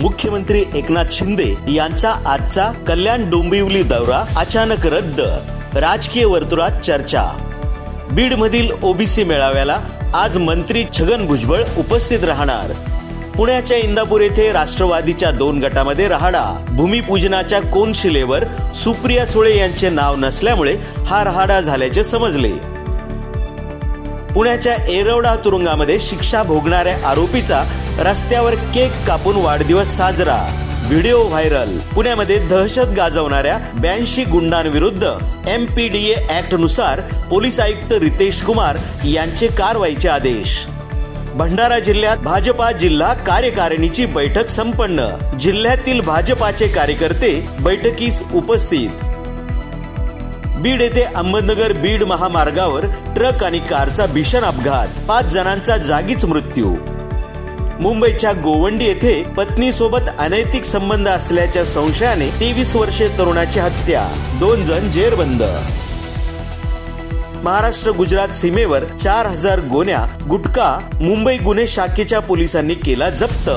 मुख्यमंत्री एकनाथ शिंदे यांचा आजचा कल्याण डोंबिवली दौरा अचानक रद्द, राजकीय वर्तुळात चर्चा। बीड मधील ओबीसी मेळाव्याला आज मंत्री छगन भुजबळ उपस्थित राहणार। पुण्याच्या इंदापूर येथे राष्ट्रवादीच्या 2 गटामध्ये राहाडा। भूमिपूजनाच्या कोनशिलेवर सुप्रिया सुळे यांचे नाव नसल्यामुळे हा राहाडा झाल्याचे समजले। पुण्याच्या येरवडा तुरुंगामध्ये शिक्षा भोगणाऱ्या आरोपीचा रस्त्यावर केक कापून वाढदिवस साजरा, व्हिडिओ व्हायरल। पुण्यामध्ये दहशत गाजवणाऱ्या 82 गुंडांविरुद्ध MPDA ऍक्ट नुसार पोलीस आयुक्त रितेश कुमार यांचे कारवाईचे आदेश। भंडारा जिल्ह्यात भाजपा जिल्हा कार्यकारिणीची बैठक संपन्न, जिल्ह्यातील भाजपाचे कार्यकर्ते बैठकीस उपस्थित। बीड येथे अहमदनगर बीड महामार्गावर ट्रक आणि कारचा भीषण अपघात, 5 जणांचा जागीच मृत्यू। मुंबईच्या गोवंडी येथे पत्नीसोबत अनैतिक संबंध असल्याच्या संशयाने 23 वर्षीय तरुणाची हत्या, 2 जण जेरबंद। महाराष्ट्र गुजरात सीमेवर 4000 गोण्या गुटखा मुंबई गुन्हे शाखेच्या पोलिसांनी केला जप्त।